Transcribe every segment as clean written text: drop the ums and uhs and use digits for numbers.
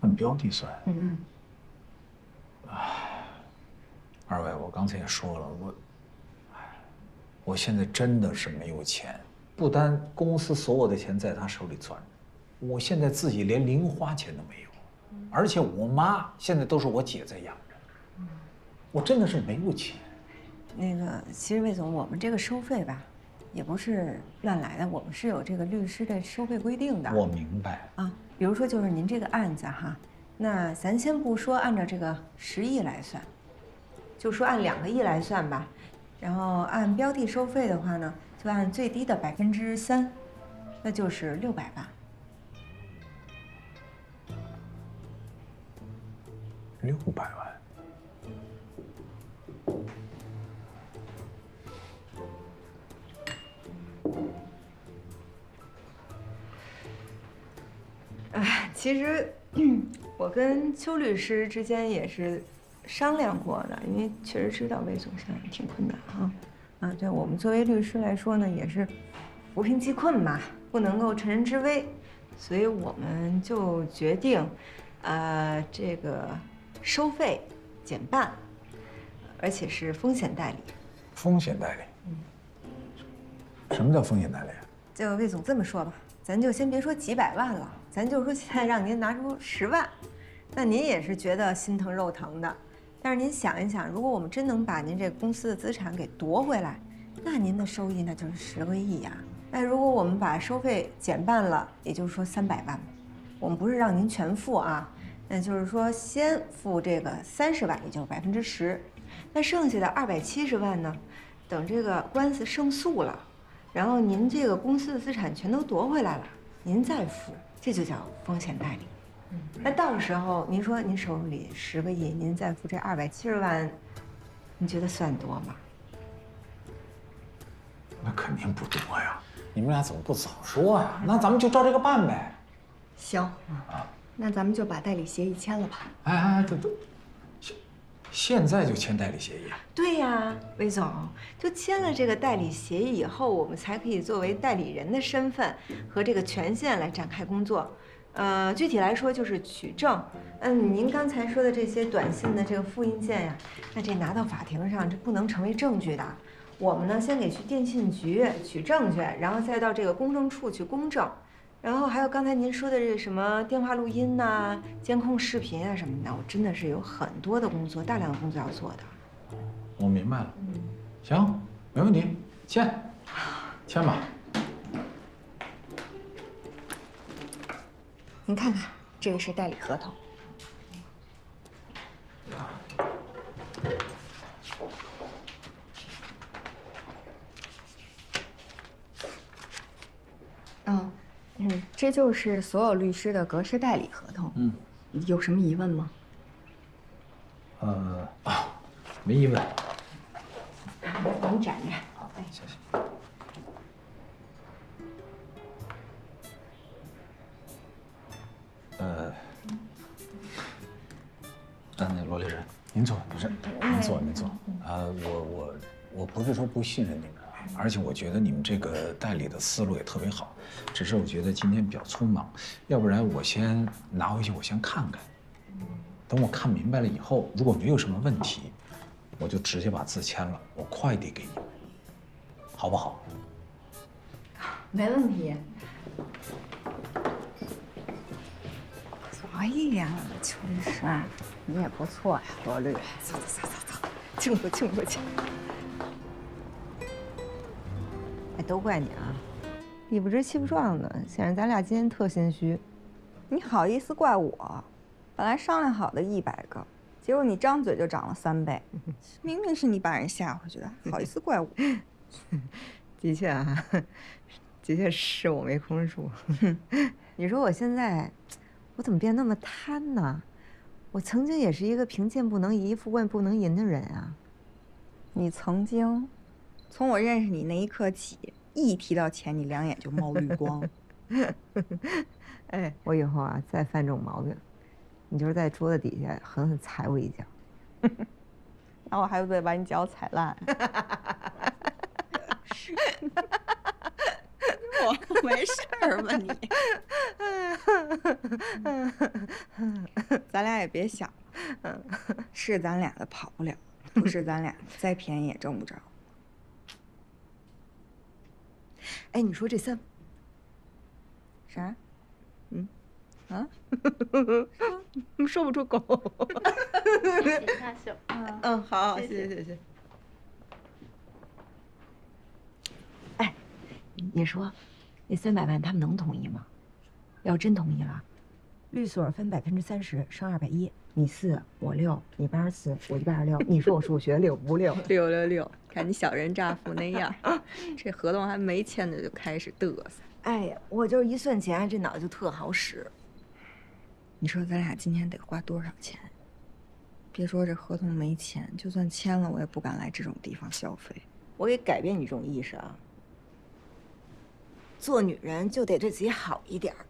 按标的算。嗯。二位，我刚才也说了，我现在真的是没有钱，不单公司所有的钱在他手里攥着，我现在自己连零花钱都没有，而且我妈现在都是我姐在养着，我真的是没有钱。那个，其实魏总，我们这个收费吧，也不是乱来的，我们是有这个律师的收费规定的。我明白啊，比如说就是您这个案子哈，那咱先不说按照这个10亿来算，就说按2个亿来算吧，然后按标的收费的话呢，就按最低的3%，那就是600万。600万。其实我跟邱律师之间也是商量过的，因为确实知道魏总现在挺困难啊。对我们作为律师来说呢，也是扶贫济困嘛，不能够乘人之危，所以我们就决定，这个收费减半，而且是风险代理。风险代理？什么叫风险代理啊？就魏总这么说吧，咱就先别说几百万了，咱就说现在让您拿出10万，那您也是觉得心疼肉疼的。但是您想一想，如果我们真能把您这公司的资产给夺回来，那您的收益那就是10个亿呀。那如果我们把收费减半了，也就是说300万，我们不是让您全付啊，那就是说先付这个30万，也就是10%，那剩下的270万呢，等这个官司胜诉了，然后您这个公司的资产全都夺回来了，您再付，这就叫风险代理。那到时候您说您手里10个亿，您再付这270万，你觉得算多吗？那肯定不多呀！你们俩怎么不早说呀？那咱们就照这个办呗。行，那咱们就把代理协议签了吧。哎，这现在就签代理协议啊？对呀，魏总，就签了这个代理协议以后，我们才可以作为代理人的身份和这个权限来展开工作。具体来说就是取证。您刚才说的这些短信的这个复印件呀，那这拿到法庭上这不能成为证据的。我们呢，先得去电信局取证去，然后再到这个公证处去公证。然后还有刚才您说的这个什么电话录音呐、监控视频啊什么的，我真的是有很多的工作，大量的工作要做的。我明白了。行，没问题，签吧。您看看，这个是代理合同。这就是所有律师的格式代理合同。有什么疑问吗？没疑问。您展着。好，谢谢。那罗律师，您坐，您坐。我不是说不信任你们，而且我觉得你们这个代理的思路也特别好，只是我觉得今天比较匆忙，要不然我先拿回去，我先看看。等我看明白了以后，如果没有什么问题，我就直接把字签了，我快递给你们，好不好？没问题。哎呀，邱律师，你也不错呀，罗律。走，庆祝去。哎，都怪你啊，力不知气不壮的，显着咱俩今天特心虚。你好意思怪我？本来商量好的100个，结果你张嘴就涨了3倍，明明是你把人吓回去的，好意思怪我？的确啊，的确是我没空数。你说我现在，我怎么变那么贪呢？我曾经也是一个贫贱不能移、富贵不能淫的人啊。你曾经，从我认识你那一刻起，一提到钱，你2眼就冒绿光。哎，我以后啊再犯这种毛病，你就是在桌子底下狠狠踩我一脚。那我还不得把你脚踩烂？我。没事儿吧你？咱俩也别想，是咱俩的跑不了，不是咱俩再便宜也挣不着。哎，你说这三啥？说不出口。大秀。好，谢谢。哎，你说，那300万他们能同意吗？要真同意了，律所分30%，剩210，你4，我6，你84，我126。你说我数学溜不溜666，看你小人乍富那样，这合同还没签呢就开始嘚瑟。哎呀，我就是一算钱，这脑子就特好使。你说咱俩今天得花多少钱？别说这合同没签，就算签了，我也不敢来这种地方消费。我得改变你这种意识啊！做女人就得对自己好一点儿。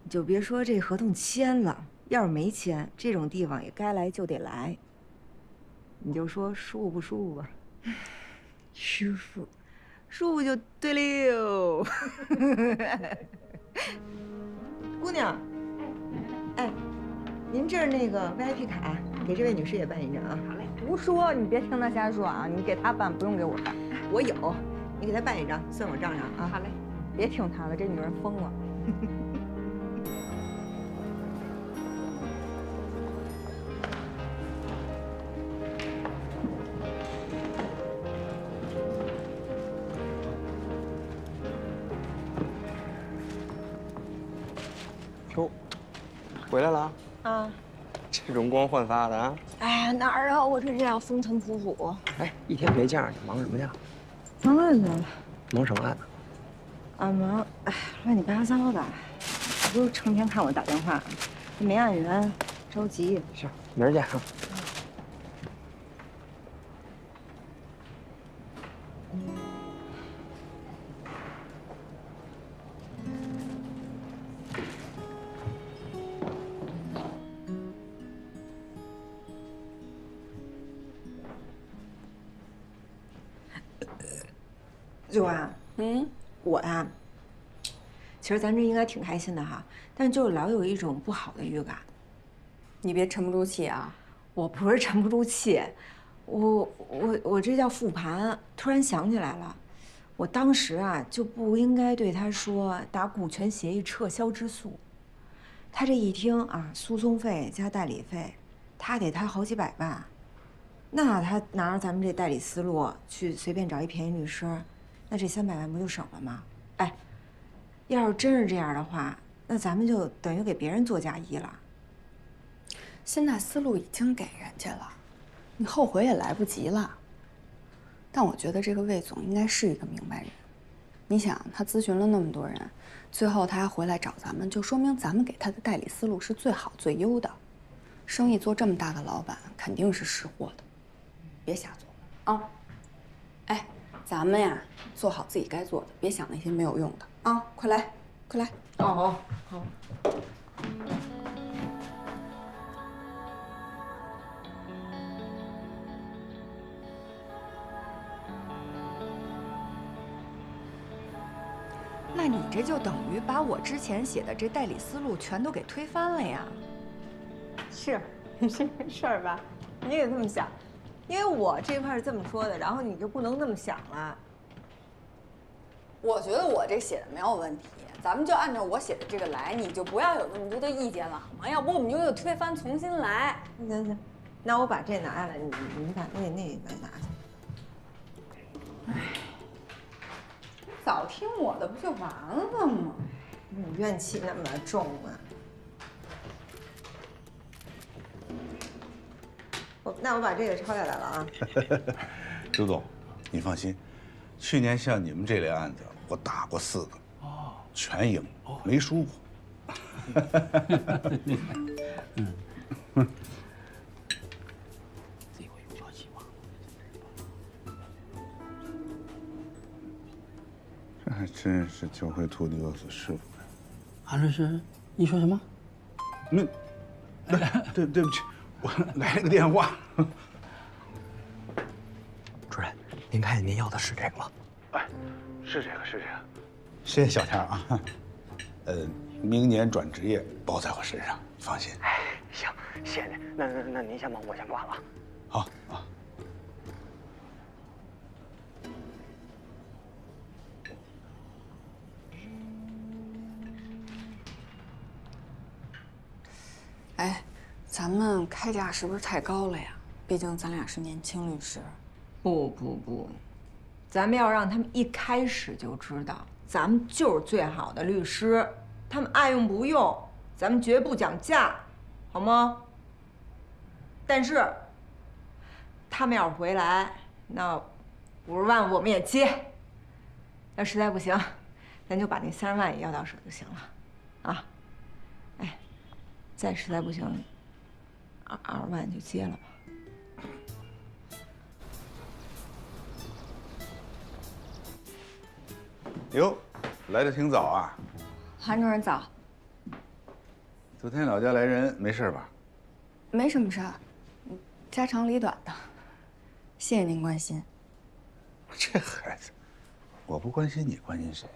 你就别说这合同签了，要是没签，这种地方也该来就得来。你就说舒服不舒服吧？舒服，舒服就对溜。姑娘，哎，您这儿那个 VIP 卡，给这位女士也办一张啊。好嘞。胡说！你别听他瞎说啊！你给他办，不用给我办。我有，你给她办一张，算我账上啊。好嘞。别听他的，这女人疯了。哟，回来了啊。这容光焕发的啊！哎呀，哪儿啊？我这要风尘仆仆。哎，一天没见着你，忙什么去？忙案子了。忙什么案？啊，忙，哎，乱七八糟的。不是成天看我打电话，没案源，着急。行，明儿见啊。九啊，我呀，其实咱这应该挺开心的哈，但就是老有一种不好的预感。你别沉不住气啊！我不是沉不住气，我这叫复盘，突然想起来了，我当时啊就不应该对他说打股权协议撤销之诉。他这一听啊，诉讼费加代理费，他得他好几百万，那他拿着咱们这代理思路去随便找一便宜律师，那这300万不就省了吗？哎，要是真是这样的话，那咱们就等于给别人做嫁衣了。现在思路已经给人家了，你后悔也来不及了。但我觉得这个魏总应该是一个明白人。你想，他咨询了那么多人，最后他还回来找咱们，就说明咱们给他的代理思路是最好最优的。生意做这么大的老板，肯定是识货的，别瞎做啊！哎，咱们呀，做好自己该做的，别想那些没有用的啊！快来，快来！好。那你这就等于把我之前写的这代理思路全都给推翻了呀？是事儿吧？你也这么想，因为我这块是这么说的，然后你就不能那么想了。我觉得我这写的没有问题，咱们就按照我写的这个来，你就不要有那么多的意见了，好吗？要不我们就又推翻重新来。行，那我把这拿下来，你把那拿去。哎，早听我的不就完了吗？你怨气那么重啊！那我把这个抄下来了啊。周总，你放心，去年像你们这类案子，我打过4个，全赢，没输过。这还真是教会徒弟饿死师傅呀！韩律师，你说什么？对不起，我来了个电话。主任，您看见您要的是这个吗？哎，是是这个，是这个。谢谢小天啊。明年转职业包在我身上，你放心。哎，行，谢谢您。那您先忙，我先挂了。好啊。哎，咱们开价是不是太高了呀？毕竟咱俩是年轻律师。不，咱们要让他们一开始就知道，咱们就是最好的律师，他们爱用不用，咱们绝不讲价，好吗？但是，他们要是回来，那50万我们也接。要实在不行，咱就把那30万也要到手就行了，啊？哎，再实在不行，20万就接了吧。哟，来的挺早啊。韩主任早。昨天老家来人，没事吧？没什么事儿，家长里短的。谢谢您关心。这孩子，我不关心你，关心谁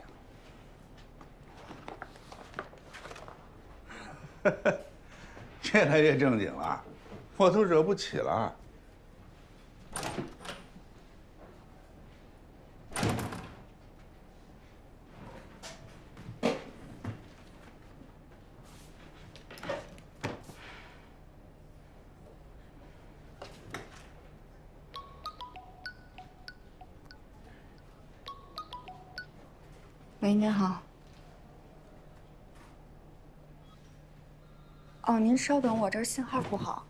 啊？越来越正经了，我都惹不起了。喂，您好。哦，您稍等，我这儿信号不好。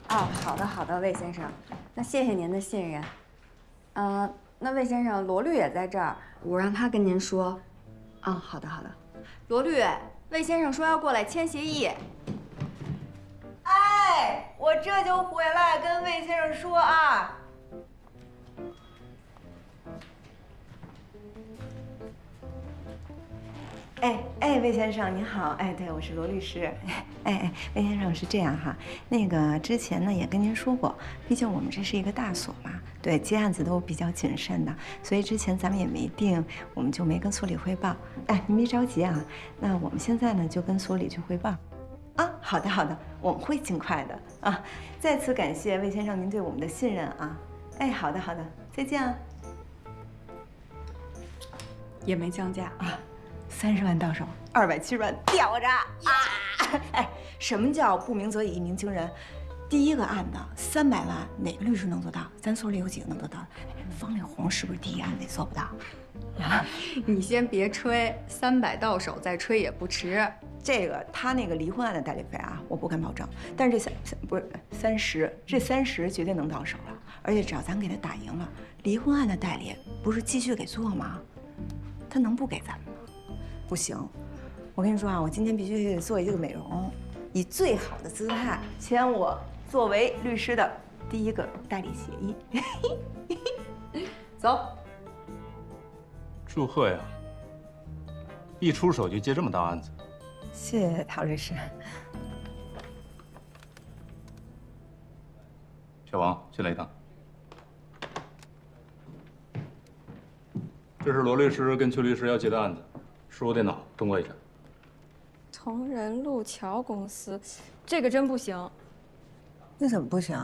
哦，好的，魏先生，那谢谢您的信任。那魏先生，罗律也在这儿，我让他跟您说。好的。罗律，魏先生说要过来签协议。哎，我这就回来跟魏先生说啊。魏先生您好，对，我是罗律师。魏先生是这样哈，那个之前呢也跟您说过，毕竟我们这是一个大所嘛，对，接案子都比较谨慎的，所以之前咱们也没定，我们就没跟所里汇报。您别着急啊，那我们现在呢就跟所里去汇报。好的，我们会尽快的啊！再次感谢魏先生您对我们的信任啊！好的，再见啊！也没降价30万到手，270万吊着啊！什么叫不鸣则已，一鸣惊人？第一个案子300万，哪个律师能做到？咱所里有几个能做到？方丽红是不是第一案子也做不到？你先别吹，300到手再吹也不迟。这个他那个离婚案的代理费啊，我不敢保证，但是这30绝对能到手了，而且只要咱给他打赢了，离婚案的代理不是继续给做吗？他能不给咱们吗？不行，我跟你说啊，我今天必须做一个美容，以最好的姿态签我作为律师的第一个代理协议。走。祝贺呀！一出手就接这么大案子。谢谢陶律师。小王，进来一趟。这是罗律师跟邱律师要接的案子，输入电脑通过一下。同仁路桥公司，这个真不行，那怎么不行？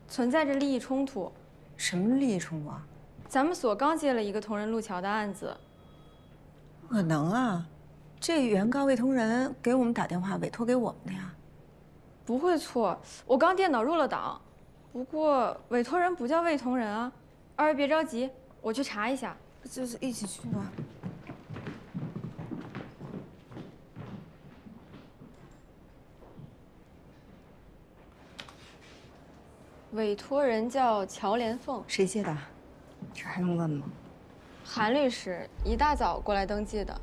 存在着利益冲突。什么利益冲突啊？咱们所刚接了一个同仁路桥的案子。不可能啊！这原告魏同仁给我们打电话委托给我们的呀。不会错，我刚电脑入了档。不过委托人不叫魏同仁啊。二位别着急，我去查一下。就是一起去吧。委托人叫乔连凤，谁接的？这还用问吗？韩律师一大早过来登记的。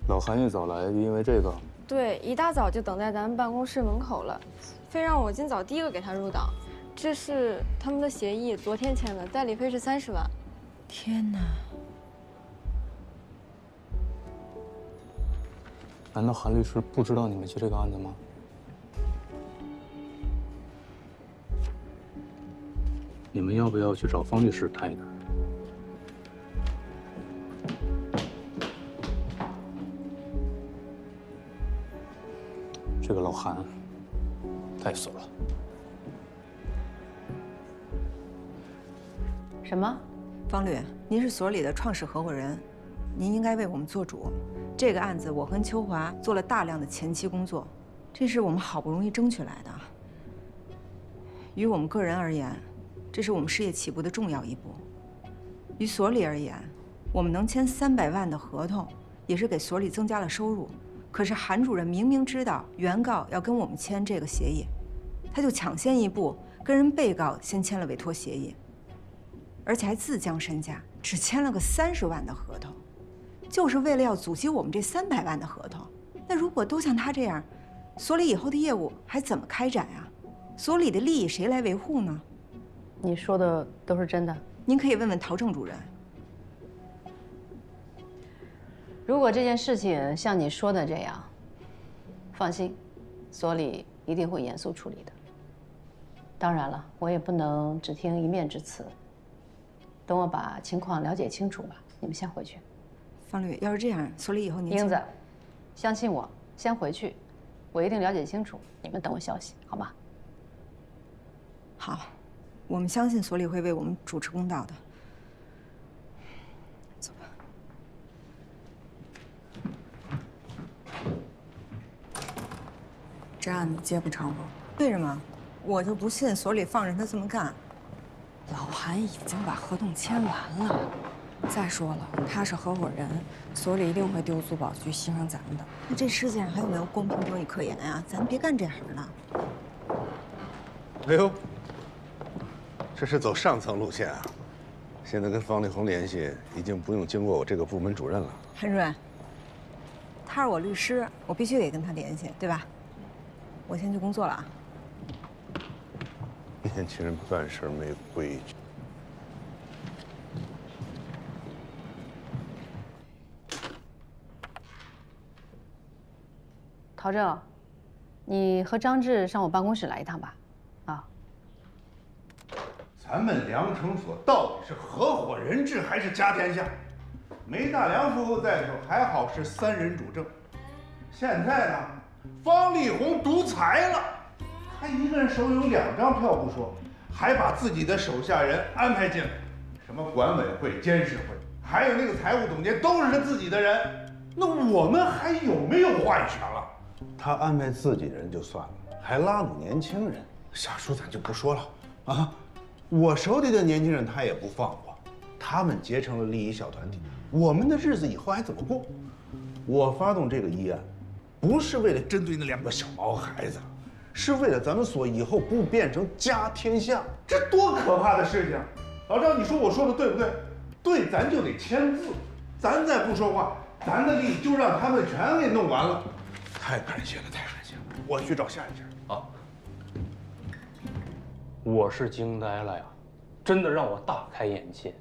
老韩一早来，因为这个。对，一大早就等在咱们办公室门口了。非让我今早第一个给他入党。这是他们的协议，昨天签的，代理费是30万。天哪！难道韩律师不知道你们接这个案子吗？你们要不要去找方律师谈一谈？这个老韩太损了。什么？方律，您是所里的创始合伙人，您应该为我们做主。这个案子，我和秋华做了大量的前期工作，这是我们好不容易争取来的。于我们个人而言，这是我们事业起步的重要一步；于所里而言，我们能签300万的合同，也是给所里增加了收入。可是韩主任明明知道原告要跟我们签这个协议，他就抢先一步跟人被告先签了委托协议，而且还自降身价，只签了个30万的合同。就是为了要阻击我们这300万的合同。那如果都像他这样，所里以后的业务还怎么开展啊？所里的利益谁来维护呢？你说的都是真的？您可以问问陶正主任。如果这件事情像你说的这样，放心，所里一定会严肃处理的。当然了，我也不能只听一面之词，等我把情况了解清楚吧。你们先回去。方律，要是这样，所里以后您英子，相信我，先回去，我一定了解清楚。你们等我消息，好吗？好，我们相信所里会为我们主持公道的。走吧。这案子接不成了。为什么？我就不信所里放任他这么干。老韩已经把合同签完了。再说了，他是合伙人，所里一定会丢租保局牺牲咱们的。那这世界上还有没有公平正义可言啊？咱别干这行了。哎呦，这是走上层路线啊！现在跟方力宏联系，已经不用经过我这个部门主任了。韩主任，他是我律师，我必须得跟他联系，对吧？我先去工作了啊。年轻人办事没规矩。陶正，你和张志上我办公室来一趟吧。啊。咱们梁城所到底是合伙人制还是家天下？梅大梁夫妇在的时候还好是3人主政，现在呢，方力宏独裁了，他一个人手有2张票不说，还把自己的手下人安排进来，什么管委会、监事会，还有那个财务总监都是他自己的人，那我们还有没有话语权了？他安排自己人就算了，还拉拢年轻人，下属咱就不说了啊。我手里的年轻人他也不放过，他们结成了利益小团体，我们的日子以后还怎么过？我发动这个议案，不是为了针对那2个小毛孩子，是为了咱们所以后不变成家天下。这多可怕的事情！老张，你说我说的对不对？对，咱就得签字，咱再不说话，咱的利益就让他们全给弄完了。太感谢了，太感谢了！我去找下一家。好。我是惊呆了呀，真的让我大开眼界。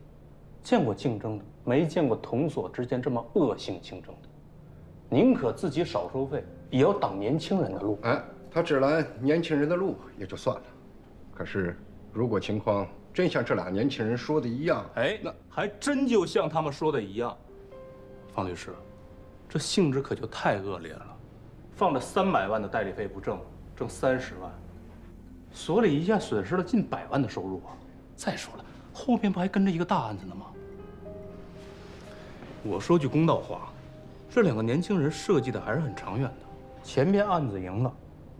见过竞争的，没见过同所之间这么恶性竞争的。宁可自己少收费，也要挡年轻人的路。哎，他只拦年轻人的路也就算了，可是如果情况真像这俩年轻人说的一样，哎，那还真就像他们说的一样。方律师，这性质可就太恶劣了。放着300万的代理费不挣，挣30万，所里一下损失了近100万的收入啊！再说了，后面不还跟着一个大案子呢吗？我说句公道话，这2个年轻人设计的还是很长远的。前面案子赢了，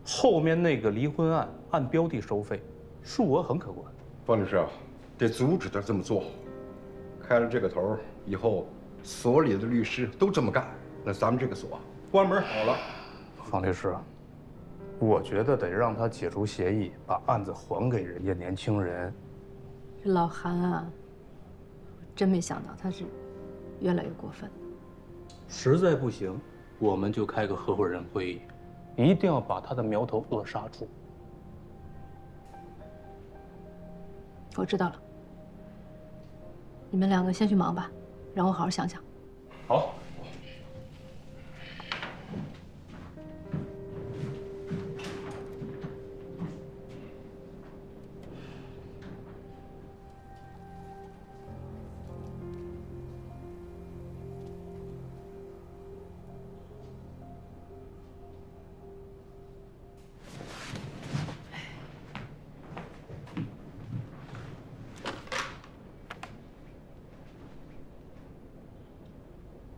后面那个离婚案按标的收费，数额很可观。方律师啊，得阻止他这么做。开了这个头，以后所里的律师都这么干，那咱们这个所关门好了。方律师，我觉得得让他解除协议，把案子还给人家年轻人。这老韩啊，真没想到他是越来越过分。实在不行，我们就开个合伙人会议，一定要把他的苗头扼杀住。我知道了。你们两个先去忙吧，让我好好想想。好。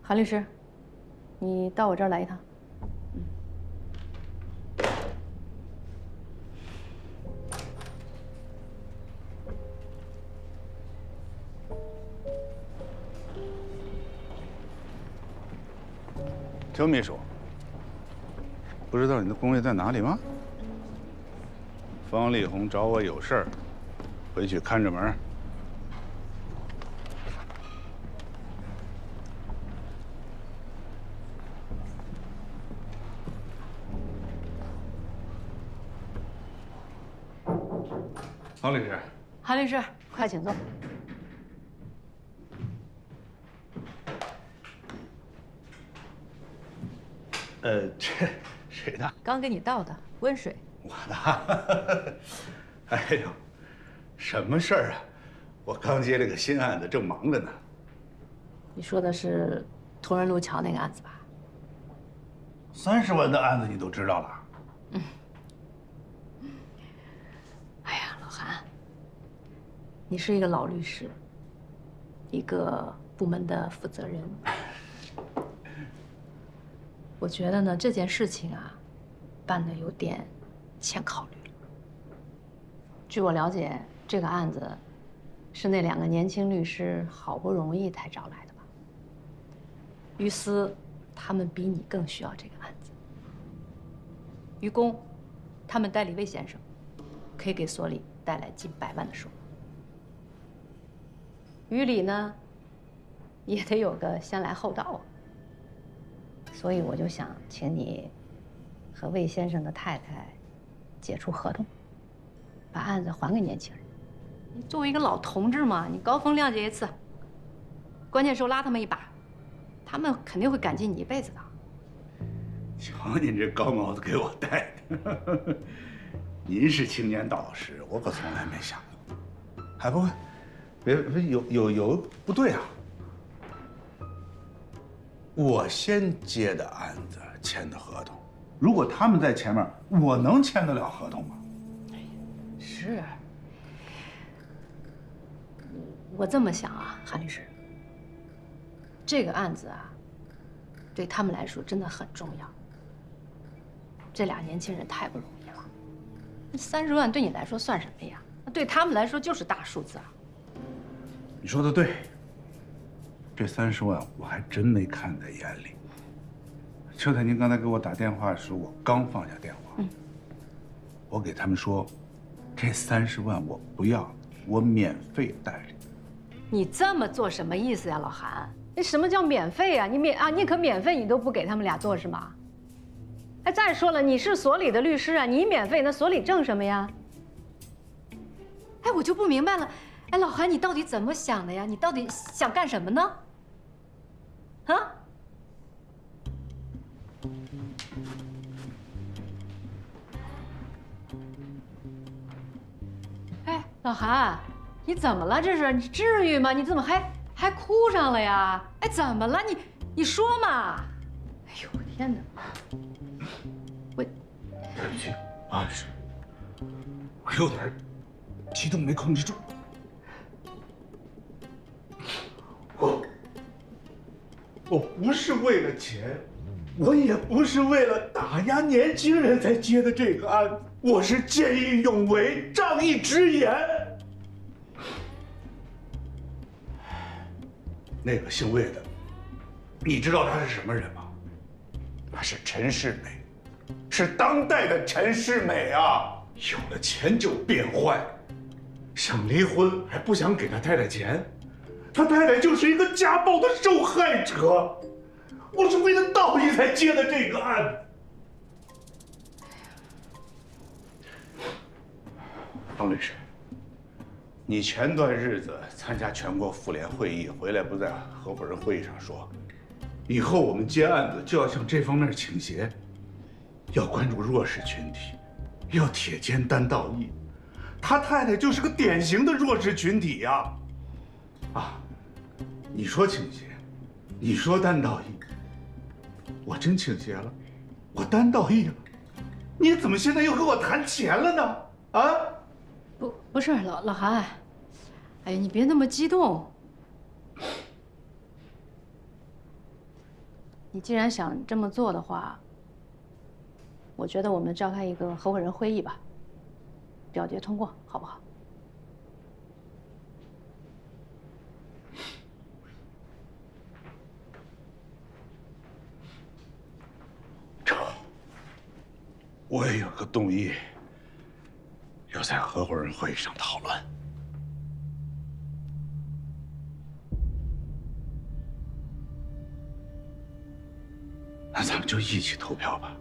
韩律师，你到我这儿来一趟。邱秘书，不知道你的工位在哪里吗？方力宏找我有事儿，回去看着门。方律师，韩律师，快请坐。这谁的？刚给你倒的温水。我的。哎呦，什么事儿啊？我刚接了个新案子，正忙着呢。你说的是同仁路桥那个案子吧？30万的案子你都知道了？哎呀，老韩，你是一个老律师，一个部门的负责人。我觉得呢，这件事情啊，办得有点欠考虑了。据我了解，这个案子是那2个年轻律师好不容易才找来的吧？于私，他们比你更需要这个案子。于公，他们代理魏先生，可以给所里带来近100万的收入。于理呢，也得有个先来后到啊。所以我就想请你和魏先生的太太解除合同，把案子还给年轻人。你作为一个老同志嘛，你高风亮节一次，关键时候拉他们一把，他们肯定会感激你一辈子的。瞧您这高帽子给我戴的，您是青年导师，我可从来没想过。哎，不，别有不对啊！我先接的案子签的合同，如果他们在前面，我能签得了合同吗？是，我这么想啊，韩律师，这个案子啊，对他们来说真的很重要。这俩年轻人太不容易了，30万对你来说算什么呀？对他们来说就是大数字啊。你说的对，这30万我还真没看在眼里。就在您刚才给我打电话时，我刚放下电话，我给他们说，这30万我不要，我免费代理。你这么做什么意思呀，老韩？那什么叫免费啊？你可免费你都不给他们俩做是吗？哎，再说了，你是所里的律师啊，你免费那所里挣什么呀？哎，我就不明白了，哎，老韩，你到底怎么想的呀？你到底想干什么呢？啊？哎，老韩，你怎么了？这是你至于吗？你怎么还哭上了呀？哎，怎么了？你说嘛？哎呦，天哪！对不起，王律师，我有点激动没控制住。我不是为了钱，我也不是为了打压年轻人才接的这个案子，我是见义勇为、仗义直言。那个姓魏的，你知道他是什么人吗？他是陈世美。是当代的陈世美啊，有了钱就变坏，想离婚还不想给他太太钱，他太太就是一个家暴的受害者。我是为了道义才接的这个案子。方律师，你前段日子参加全国妇联会议回来，不在合伙人会议上说，以后我们接案子就要向这方面倾斜，要关注弱势群体，要铁肩担道义。他太太就是个典型的弱势群体呀！啊，你说倾斜，你说担道义，我真倾斜了，我担道义了，你怎么现在又跟我谈钱了呢？啊？不是老韩，哎呀，你别那么激动。你既然想这么做的话，我觉得我们召开一个合伙人会议吧，表决通过，好不好？我也有个动议，要在合伙人会议上讨论。那咱们就一起投票吧。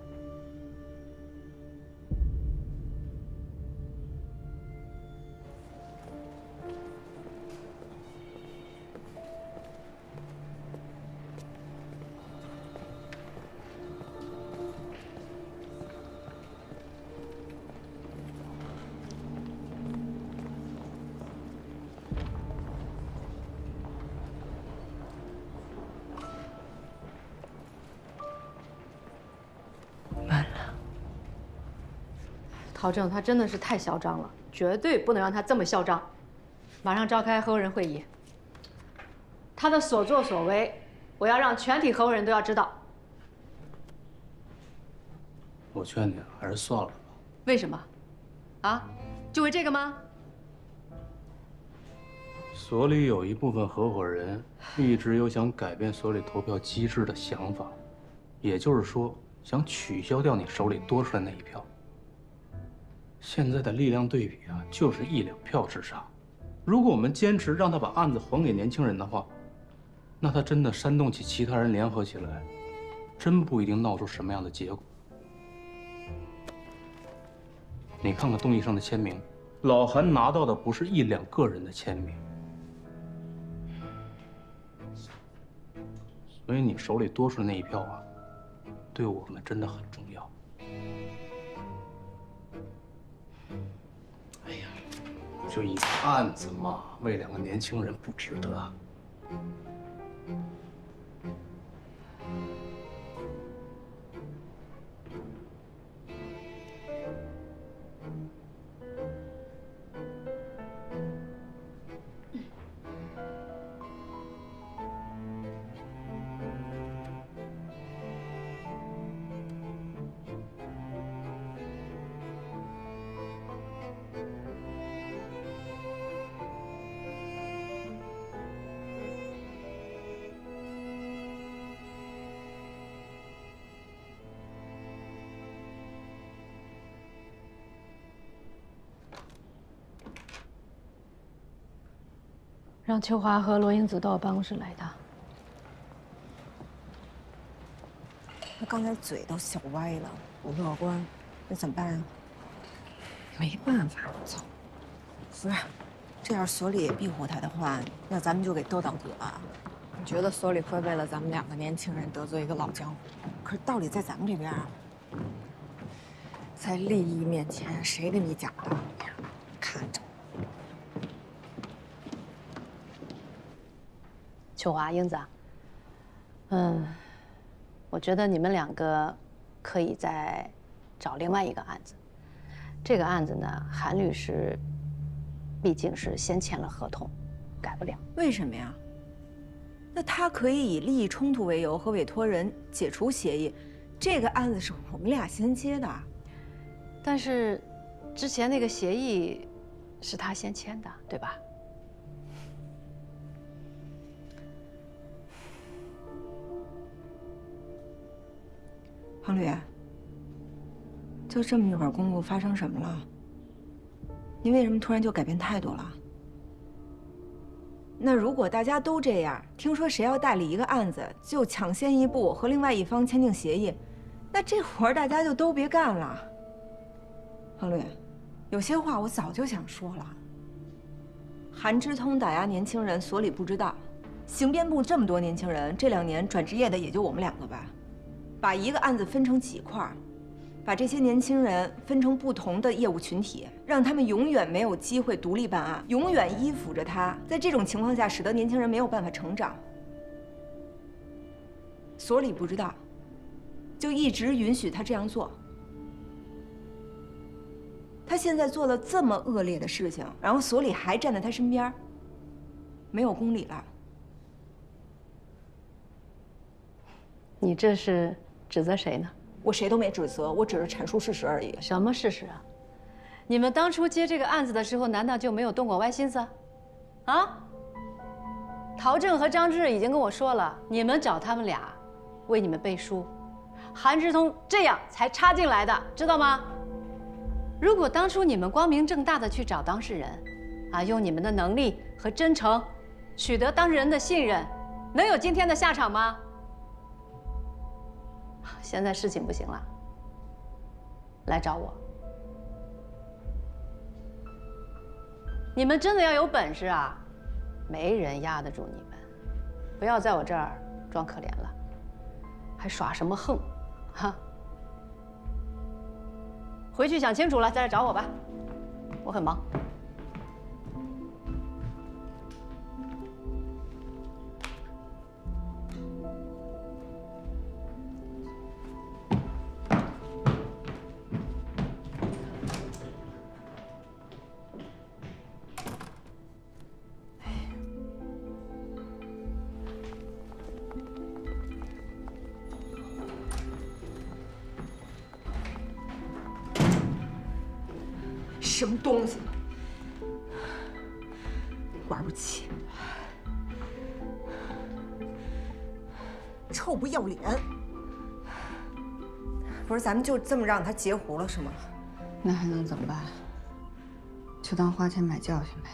陶正他真的是太嚣张了，绝对不能让他这么嚣张。马上召开合伙人会议，他的所作所为，我要让全体合伙人都要知道。我劝你还是算了吧。为什么？啊？就为这个吗？所里有一部分合伙人一直有想改变所里投票机制的想法，也就是说，想取消掉你手里多出来那一票。现在的力量对比啊，就是1、2票之差。如果我们坚持让他把案子还给年轻人的话，那他真的煽动起其他人联合起来，真不一定闹出什么样的结果。你看看动议上的签名，老韩拿到的不是1、2个人的签名，所以你手里多出的那一票啊，对我们真的很重要。哎呀，就一个案子嘛，为2个年轻人不值得啊。让秋华和罗英子到我办公室来一趟。他刚才嘴都笑歪了，不乐观，那怎么办啊？没办法，操！不是，这要是所里也庇护他的话，那咱们就给都当底了。你觉得所里会为了咱们2个年轻人得罪一个老江湖？可是道理在咱们这边啊。在利益面前，谁跟你讲道理呀？看着。秋华、英子，我觉得你们2个可以再找另外一个案子。这个案子呢，韩律师毕竟是先签了合同，改不了。为什么呀？那他可以以利益冲突为由和委托人解除协议，这个案子是我们俩先接的。但是，之前那个协议是他先签的，对吧？庞律，就这么一会儿功夫，发生什么了？你为什么突然就改变态度了？那如果大家都这样，听说谁要代理一个案子，就抢先一步和另外一方签订协议，那这活儿大家就都别干了。庞律，有些话我早就想说了。韩之通打压年轻人，所里不知道。刑编部这么多年轻人，这2年转职业的也就我们2个吧。把一个案子分成几块，把这些年轻人分成不同的业务群体，让他们永远没有机会独立办案，永远依附着他。在这种情况下，使得年轻人没有办法成长。所里不知道，就一直允许他这样做。他现在做了这么恶劣的事情，然后所里还站在他身边，没有公理了。你这是指责谁呢？我谁都没指责，我只是阐述事实而已。什么事实啊？你们当初接这个案子的时候，难道就没有动过歪心思？啊？陶正和张志已经跟我说了，你们找他们俩为你们背书，韩之通这样才插进来的，知道吗？如果当初你们光明正大的去找当事人，啊，用你们的能力和真诚，取得当事人的信任，能有今天的下场吗？现在事情不行了，来找我。你们真的要有本事啊，没人压得住你们。不要在我这儿装可怜了，还耍什么横，哈！回去想清楚了再来找我吧，我很忙。什么东西？玩不起，臭不要脸！不是，咱们就这么让他截胡了是吗？那还能怎么办？就当花钱买教训呗。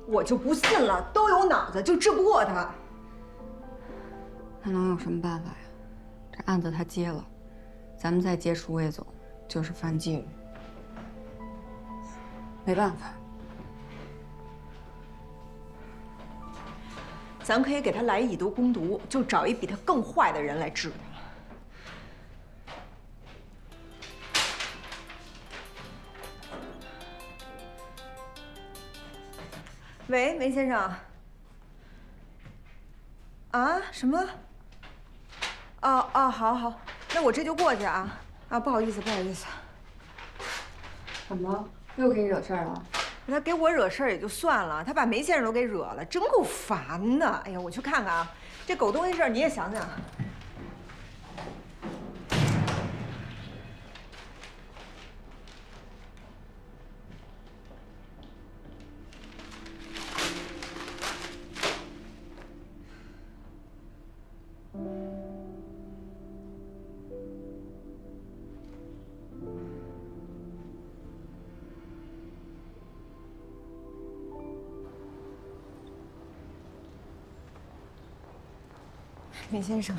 我就不信了，都有脑子就治不过他。那能有什么办法呀？这案子他接了，咱们再接触魏总就是犯纪律。没办法，咱可以给他来以毒攻毒，就找一比他更坏的人来治他。喂，梅先生。啊？什么？好好，那我这就过去啊。不好意思，不好意思。怎么了？又给你惹事儿了？他给我惹事儿也就算了，他把梅先生都给惹了，真够烦的。哎呀，我去看看啊，这狗东西事儿你也想想。梅先生，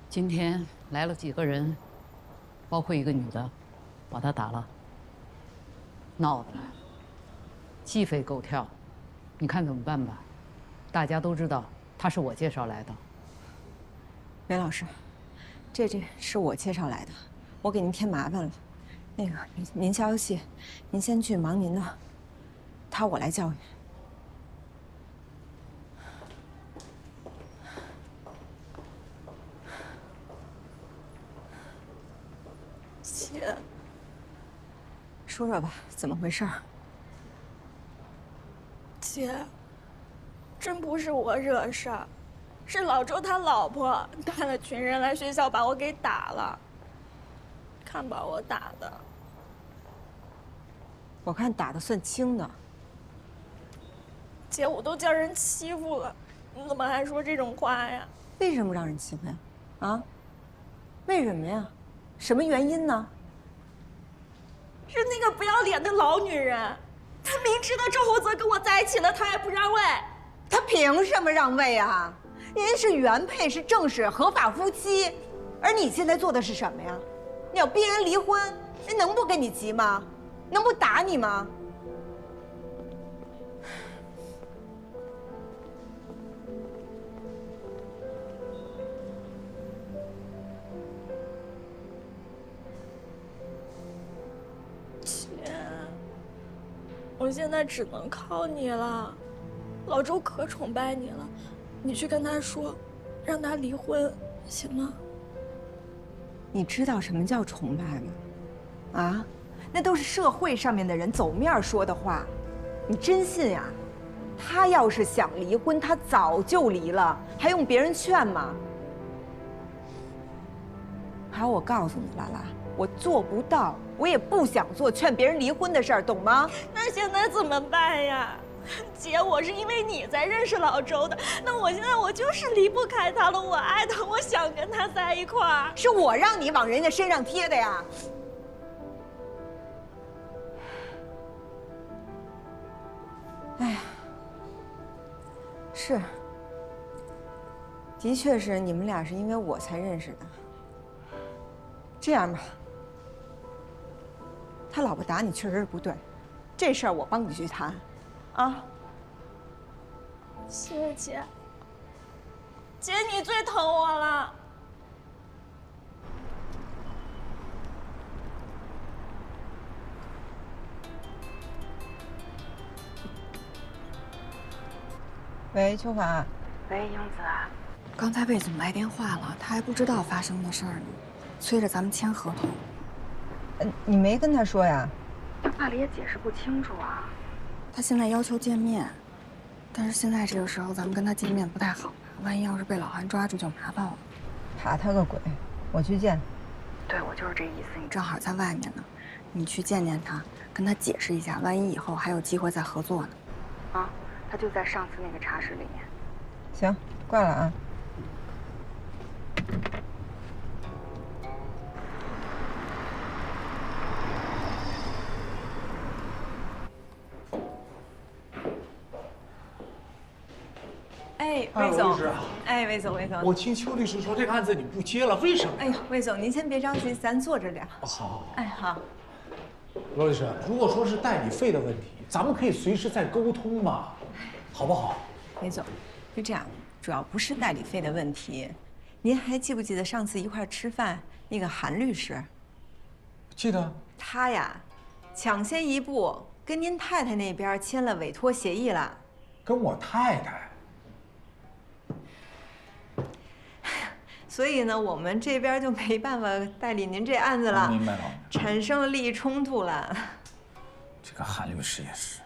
今天来了几个人，包括一个女的，把他打了，闹的鸡飞狗跳，你看怎么办吧？大家都知道他是我介绍来的。梅老师，这是我介绍来的，我给您添麻烦了。那个您消消气，您先去忙您的，他我来教育。姐，说说吧，怎么回事？姐，真不是我惹事儿，是老周他老婆带了群人来学校把我给打了，看把我打的。我看打的算轻的。姐，我都叫人欺负了，你怎么还说这种话呀？为什么让人欺负呀？啊？为什么呀？什么原因呢？是那个不要脸的老女人，她明知道周厚泽跟我在一起了，她还不让位。她凭什么让位啊？人家是原配，是正式合法夫妻，而你现在做的是什么呀？你要逼人离婚，人能不跟你急吗？能不打你吗？我现在只能靠你了。老周可崇拜你了，你去跟他说，让他离婚，行吗？你知道什么叫崇拜吗？啊，那都是社会上面的人走面说的话，你真信呀？他要是想离婚，他早就离了，还用别人劝吗？还有，我告诉你，拉拉，我做不到，我也不想做劝别人离婚的事儿，懂吗？那现在怎么办呀？姐，我是因为你才认识老周的，那我现在我就是离不开他了，我爱他，我想跟他在一块儿。是我让你往人家身上贴的呀。哎呀，是，的确是你们俩是因为我才认识的。这样吧，他老婆打你确实是不对，这事儿我帮你去谈，啊。谢谢姐，姐你最疼我了。喂，秋华。喂，英子啊。刚才魏总来电话了，他还不知道发生的事儿呢，催着咱们签合同。你没跟他说呀？他话里也解释不清楚啊。他现在要求见面，但是现在这个时候咱们跟他见面不太好，万一要是被老韩抓住就麻烦了。怕他个鬼！我去见。对，我就是这意思。你正好在外面呢，你去见见他，跟他解释一下，万一以后还有机会再合作呢。啊，他就在上次那个茶室里面。行，挂了啊。哎，魏总，哎，魏总，我听邱律师说这个案子你不接了，为什么？哎呦，魏总，您先别着急，咱坐着聊。好。哎，好。罗律师，如果说是代理费的问题，咱们可以随时再沟通嘛，好不好？魏总，就这样，主要不是代理费的问题。您还记不记得上次一块吃饭那个韩律师？记得。他呀，抢先一步跟您太太那边签了委托协议了。跟我太太？所以呢，我们这边就没办法代理您这案子了。明白了。产生了利益冲突了。这个韩律师也是，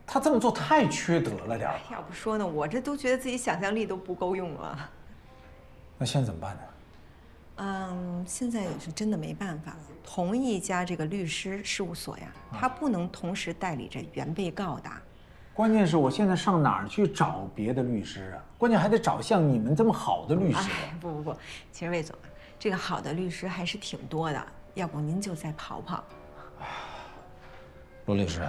他这么做太缺德了点儿。要不说呢，我这都觉得自己想象力都不够用了。那现在怎么办呢？现在也是真的没办法了。同一家这个律师事务所呀，他不能同时代理着原被告的。关键是我现在上哪儿去找别的律师啊？关键还得找像你们这么好的律师。不，其实魏总，这个好的律师还是挺多的，要不您就再跑跑。罗律师，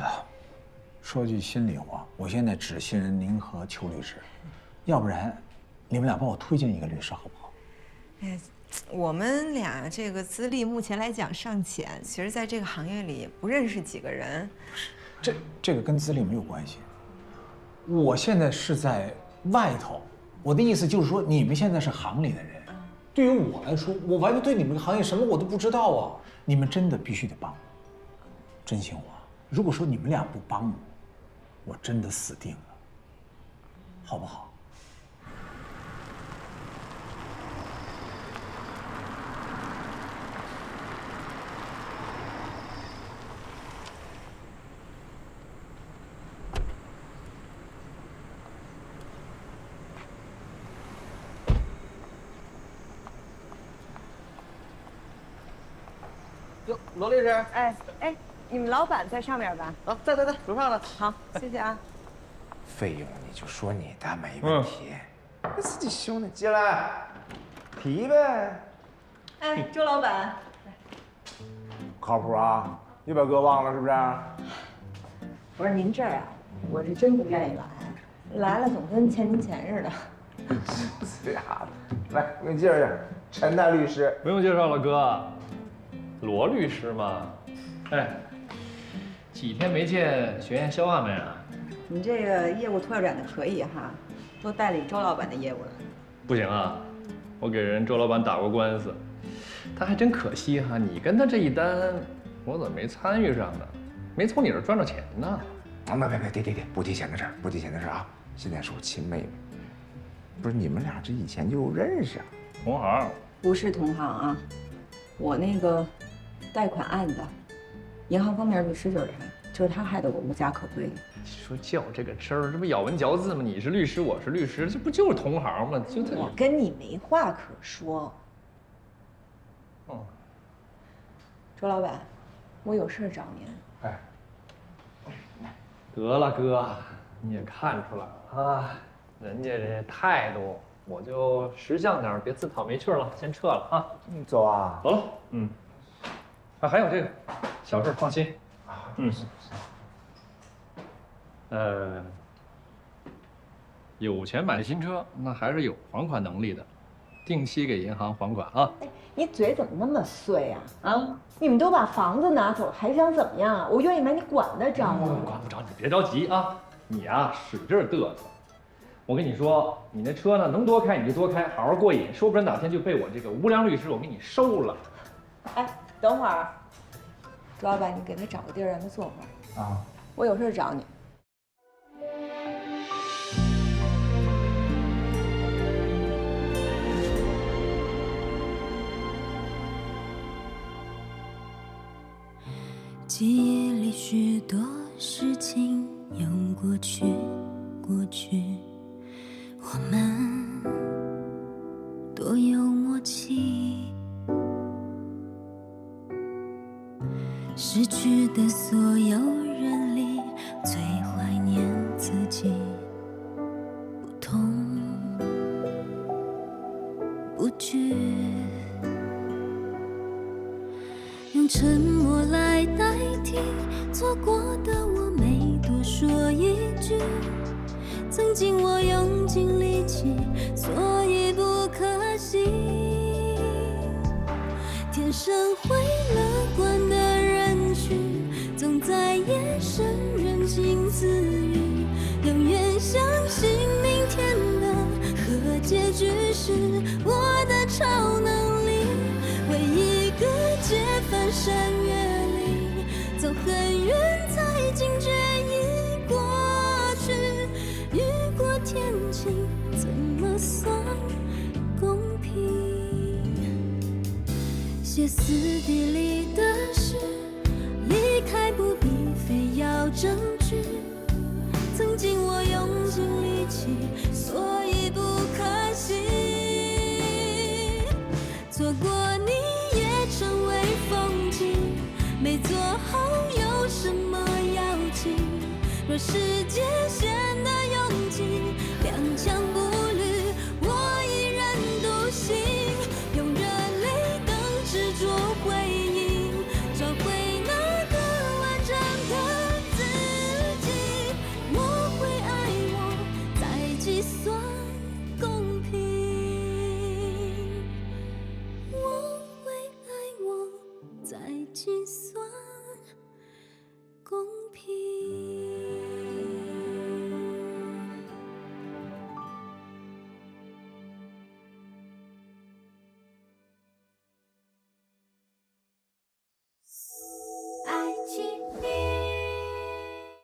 说句心里话，我现在只信任您和邱律师，要不然你们俩帮我推荐一个律师好不好？哎，我们俩这个资历目前来讲尚浅，其实在这个行业里也不认识几个人。这个跟资历没有关系。我现在是在外头，我的意思就是说，你们现在是行里的人，对于我来说，我完全对你们行业什么我都不知道啊！你们真的必须得帮我，真心话。如果说你们俩不帮我，我真的死定了，好不好？罗律师，哎，你们老板在上面吧？啊，在，楼上呢。好，谢谢啊。费用你就说你的没问题，那自己兄弟进来提呗。哎，周老板，靠谱啊？又把哥忘了是不是？不是您这儿啊，我是真不愿意来了总跟欠您钱似的。这丫的，来，我给你介绍一下，陈大律师。不用介绍了，哥。罗律师嘛，哎，几天没见，学院消化没啊？你这个业务拓展的可以哈，都代理周老板的业务了。不行啊，我给人周老板打过官司，他还真可惜哈，你跟他这一单，我怎么没参与上呢？没从你这儿赚着钱呢？啊，别，不提钱的事儿，不提钱的事儿啊！现在是我亲妹妹，不是你们俩这以前就认识啊？同行？不是同行啊，我那个贷款案子，银行方面律师就是他，就是他害得我无家可归。你说较这个真儿，这不咬文嚼字吗？你是律师，我是律师，这不就是同行吗？就他。我跟你没话可说。哦。周老板，我有事找您。哎。得了，哥，你也看出来了啊，人家这态度，我就识相点，别自讨没趣了，先撤了啊。走啊？走了。嗯。啊，还有这个小事，放心。嗯。有钱买新车，那还是有还款能力的，定期给银行还款啊。你嘴怎么那么碎啊？啊！你们都把房子拿走，还想怎么样啊？我愿意买，你管得着吗？管不着，你别着急啊！你呀，使劲嘚瑟。我跟你说，你那车呢，能多开你就多开，好好过瘾，说不准哪天就被我这个无良律师我给你收了。哎，等会儿，周老板，你给他找个地儿让他坐会儿啊。我有事找你。记忆里许多事情涌过去，我们多有默契。失去的所有人里，最怀念自己，不痛不惧。用沉默来代替错过的我，没多说一句。曾经我用尽力气，所以不可惜。天生会乐观的人群，总在夜深人静自语，永远相信明天的和结局是我的超能力。为一个解翻山越岭，走很远才惊觉已过去。雨过天晴，怎么算公平？歇斯底里的事，离开不必非要证据。曾经我用尽力气，所以不可惜。错过你也成为风景，没做好有什么要紧？若世界显得拥挤，踉跄不